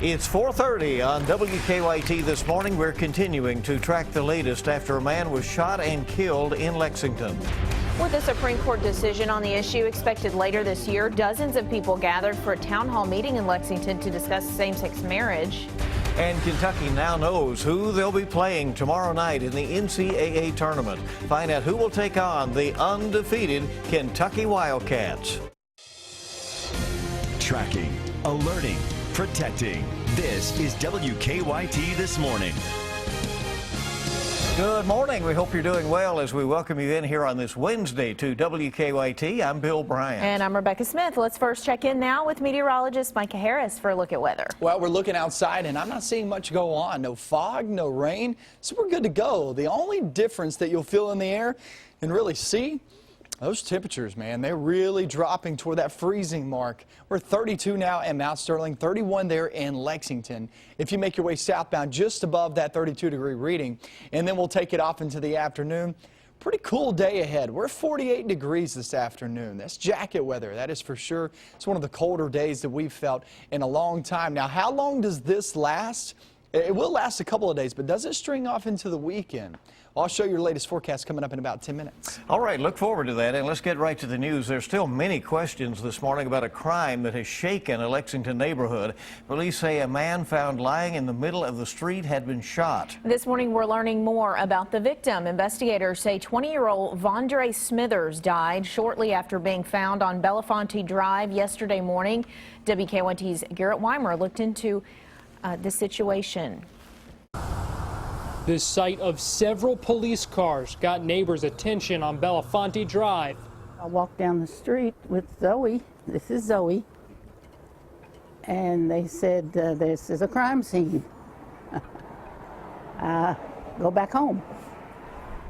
It's 4:30 on WKYT this morning. We're continuing to track the latest after a man was shot and killed in Lexington. With a Supreme Court decision on the issue expected later this year, dozens of people gathered for a town hall meeting in Lexington to discuss same-sex marriage. And Kentucky now knows who they'll be playing tomorrow night in the NCAA tournament. Find out who will take on the undefeated Kentucky Wildcats. Tracking, alerting, protecting. This is WKYT This Morning. Good morning. We hope you're doing well as we welcome you in here on this Wednesday to WKYT. I'm Bill Bryant. And I'm Rebecca Smith. Let's first check in now with meteorologist Micah Harris for a look at weather. Well, we're looking outside and I'm not seeing much go on. No fog, no rain, so we're good to go. The only difference that you'll feel in the air and really see, those temperatures, man, they're really dropping toward that freezing mark. We're 32 now in Mount Sterling, 31 there in Lexington. If you make your way southbound, just above that 32-degree reading, and then we'll take it off into the afternoon. Pretty cool day ahead. We're 48 degrees this afternoon. That's jacket weather, that is for sure. It's one of the colder days that we've felt in a long time. Now, how long does this last? It will last a couple of days, but does it string off into the weekend? I'll show you your latest forecast coming up in about 10 minutes. All right, look forward to that, and let's get right to the news. There's still many questions this morning about a crime that has shaken a Lexington neighborhood. Police say a man found lying in the middle of the street had been shot. This morning, we're learning more about the victim. Investigators say 20-year-old Vondre Smithers died shortly after being found on Belafonte Drive yesterday morning. WKYT's Garrett Weimer looked into the situation. The sight of several police cars got neighbors' attention on Belafonte Drive. I walked down the street with Zoe. This is Zoe. And they said, this is a crime scene. Go back home.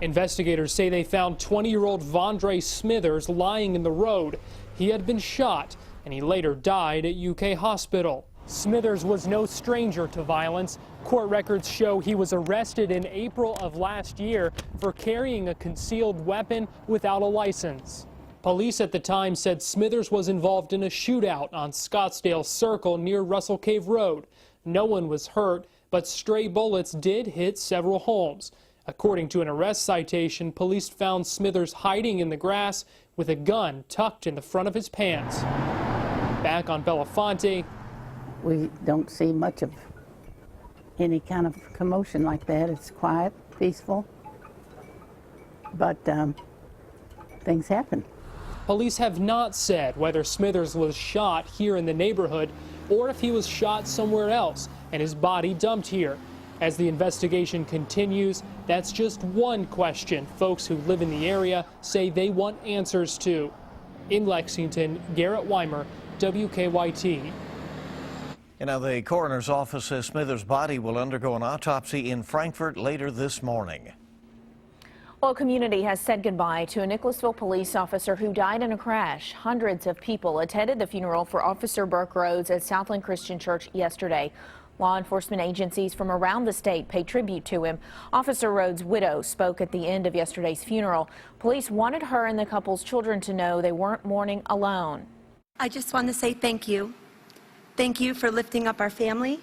Investigators say they found 20-year-old Vondre Smithers lying in the road. He had been shot, and he later died at UK Hospital. Smithers was no stranger to violence. Court records show he was arrested in April of last year for carrying a concealed weapon without a license. Police at the time said Smithers was involved in a shootout on Scottsdale Circle near Russell Cave Road. No one was hurt, but stray bullets did hit several homes. According to an arrest citation, police found Smithers hiding in the grass with a gun tucked in the front of his pants. Back on Belafonte, We don't see much of any kind of commotion like that. It's quiet, peaceful, but things happen. police have not said whether Smithers was shot here in the neighborhood or if he was shot somewhere else and his body dumped here. As the investigation continues, that's just one question folks who live in the area say they want answers to. In Lexington, Garrett Weimer, WKYT. You know, the coroner's office says Smithers' body will undergo an autopsy in Frankfort later this morning. Well, community has said goodbye to a Nicholasville police officer who died in a crash. Hundreds of people attended the funeral for Officer Burke Rhodes at Southland Christian Church yesterday. Law enforcement agencies from around the state paid tribute to him. Officer Rhodes' widow spoke at the end of yesterday's funeral. Police wanted her and the couple's children to know they weren't mourning alone. I just want to say thank you. Thank you for lifting up our family.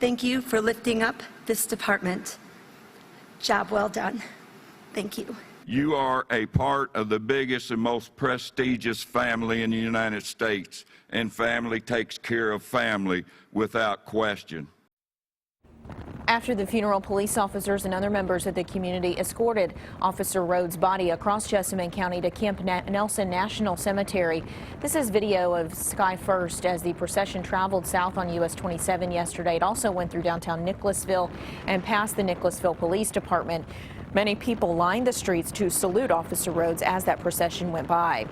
Thank you for lifting up this department. Job well done. Thank you. You are a part of the biggest and most prestigious family in the United States, and family takes care of family without question. After the funeral, police officers and other members of the community escorted Officer Rhodes' body across Jessamine County to Camp Nelson National Cemetery. This is video of Sky First as the procession traveled south on US 27 yesterday. It also went through downtown Nicholasville and past the Nicholasville Police Department. Many people lined the streets to salute Officer Rhodes as that procession went by.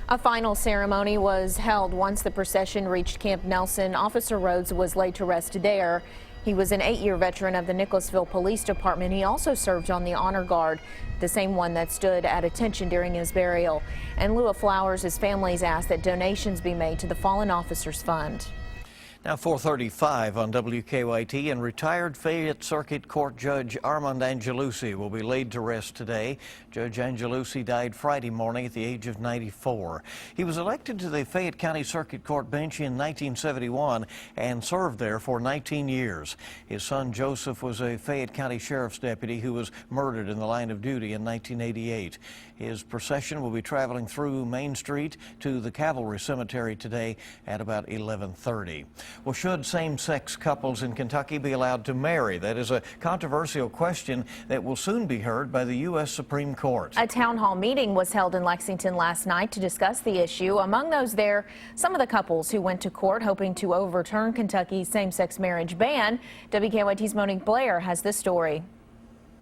A final ceremony was held once the procession reached Camp Nelson. Officer Rhodes was laid to rest there. He was an 8-year veteran of the Nicholasville Police Department. He also served on the Honor Guard, the same one that stood at attention during his burial. In lieu of flowers, his families asked that donations be made to the Fallen Officers Fund. Now 4:35 on WKYT, and retired Fayette Circuit Court Judge Armand Angelucci will be laid to rest today. Judge Angelucci died Friday morning at the age of 94. He was elected to the Fayette County Circuit Court bench in 1971 and served there for 19 years. His son Joseph was a Fayette County Sheriff's deputy who was murdered in the line of duty in 1988. His procession will be traveling through Main Street to the Cavalry Cemetery today at about 11:30. Well, should same-sex couples in Kentucky be allowed to marry? That is a controversial question that will soon be heard by the U.S. Supreme Court. A town hall meeting was held in Lexington last night to discuss the issue. Among those there, some of the couples who went to court hoping to overturn Kentucky's same-sex marriage ban. WKYT's Monique Blair has this story.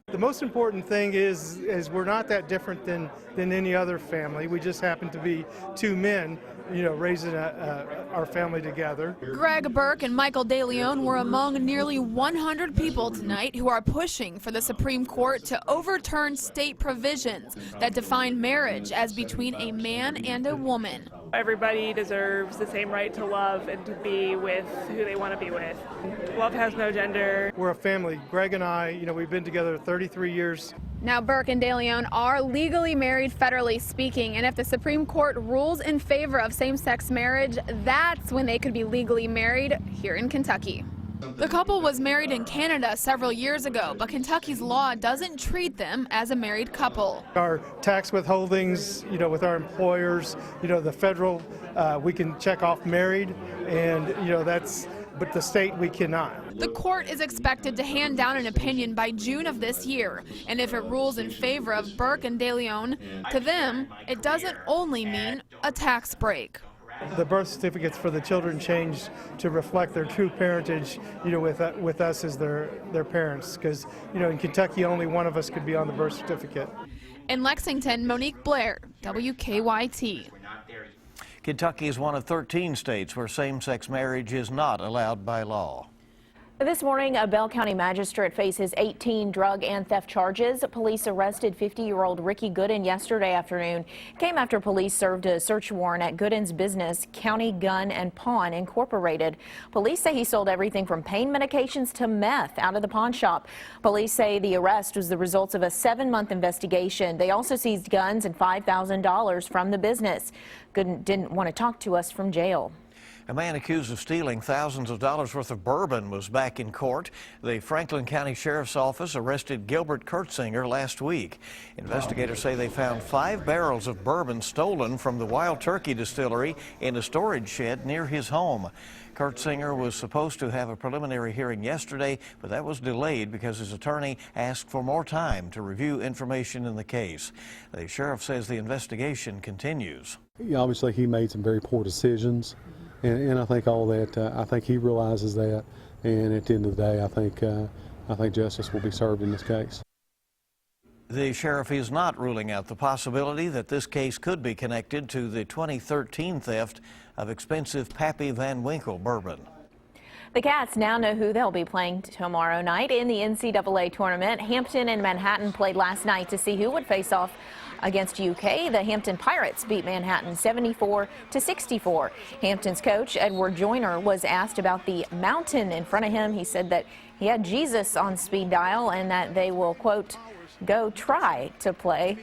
The most important thing is we're not that different than any other family. We just happen to be two men, raising our family together. Greg Burke and Michael DeLeon were among nearly 100 people tonight who are pushing for the Supreme Court to overturn state provisions that define marriage as between a man and a woman. Everybody deserves the same right to love and to be with who they want to be with. Love has no gender. We're a family. Greg and I, we've been together 33 years. Now, Burke and DeLeon are legally married, federally speaking, and if the Supreme Court rules in favor of same-sex marriage, that's when they could be legally married here in Kentucky. The couple was married in Canada several years ago, but Kentucky's law doesn't treat them as a married couple. Our tax withholdings, with our employers, the federal, we can check off married, and, but the state we cannot. The court is expected to hand down an opinion by June of this year, and if it rules in favor of Burke and DeLeon, to them, it doesn't only mean a tax break. The birth certificates for the children changed to reflect their true parentage, with us as their parents, because, in Kentucky, only one of us could be on the birth certificate. In Lexington, Monique Blair, WKYT. Kentucky is one of 13 states where same-sex marriage is not allowed by law. This morning, a Bell County magistrate faces 18 drug and theft charges. Police arrested 50-year-old Ricky Gooden yesterday afternoon. It came after police served a search warrant at Gooden's business, County Gun and Pawn Incorporated. Police say he sold everything from pain medications to meth out of the pawn shop. Police say the arrest was the result of a 7-month investigation. They also seized guns and $5,000 from the business. Gooden didn't want to talk to us from jail. A man accused of stealing thousands of dollars worth of bourbon was back in court. The Franklin County Sheriff's Office arrested Gilbert Kurtzinger last week. Investigators say they found 5 barrels of bourbon stolen from the Wild Turkey Distillery in a storage shed near his home. Kurtzinger was supposed to have a preliminary hearing yesterday, but that was delayed because his attorney asked for more time to review information in the case. The sheriff says the investigation continues. Obviously, he made some very poor decisions. And I think all that, I think he realizes that, and at the end of the day, I think justice will be served in this case. The sheriff is not ruling out the possibility that this case could be connected to the 2013 theft of expensive Pappy Van Winkle bourbon. The Cats now know who they'll be playing tomorrow night in the NCAA tournament. Hampton and Manhattan played last night to see who would face off against UK. The Hampton Pirates beat Manhattan 74-64. Hampton's coach, Edward Joyner, was asked about the mountain in front of him. He said that he had Jesus on speed dial and that they will, quote, go try to play.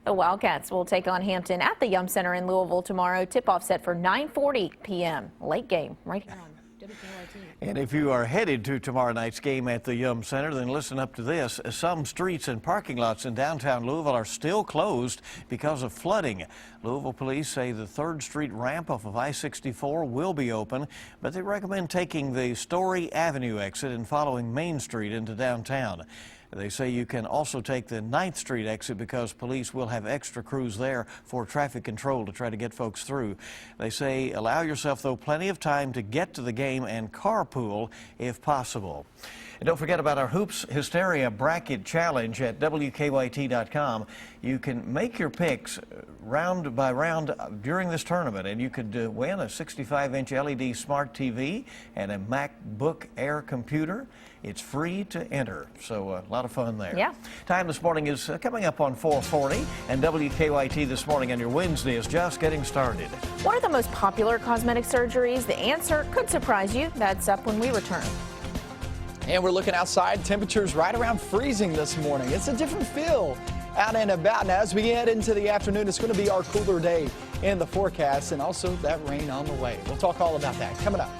The Wildcats will take on Hampton at the Yum Center in Louisville tomorrow. Tip-off set for 9:40 p.m. Late game right here on WKYT. And if you are headed to tomorrow night's game at the Yum Center, then listen up to this. Some streets and parking lots in downtown Louisville are still closed because of flooding. Louisville police say the 3rd Street ramp off of I-64 will be open, but they recommend taking the Story Avenue exit and following Main Street into downtown. They say you can also take the 9th Street exit because police will have extra crews there for traffic control to try to get folks through. They say allow yourself, though, plenty of time to get to the game and carpool if possible. And don't forget about our Hoops Hysteria Bracket Challenge at WKYT.com. You can make your picks round by round during this tournament, and you could win a 65-inch LED smart TV and a MacBook Air computer. It's free to enter, so a lot of fun there. Yeah. Time this morning is coming up on 4:40, and WKYT This Morning on your Wednesday is just getting started. What are the most popular cosmetic surgeries? The answer could surprise you. That's up when we return. And we're looking outside, temperatures right around freezing this morning. It's a different feel out and about. Now, as we head into the afternoon, it's going to be our cooler day in the forecast, and also that rain on the way. We'll talk all about that coming up.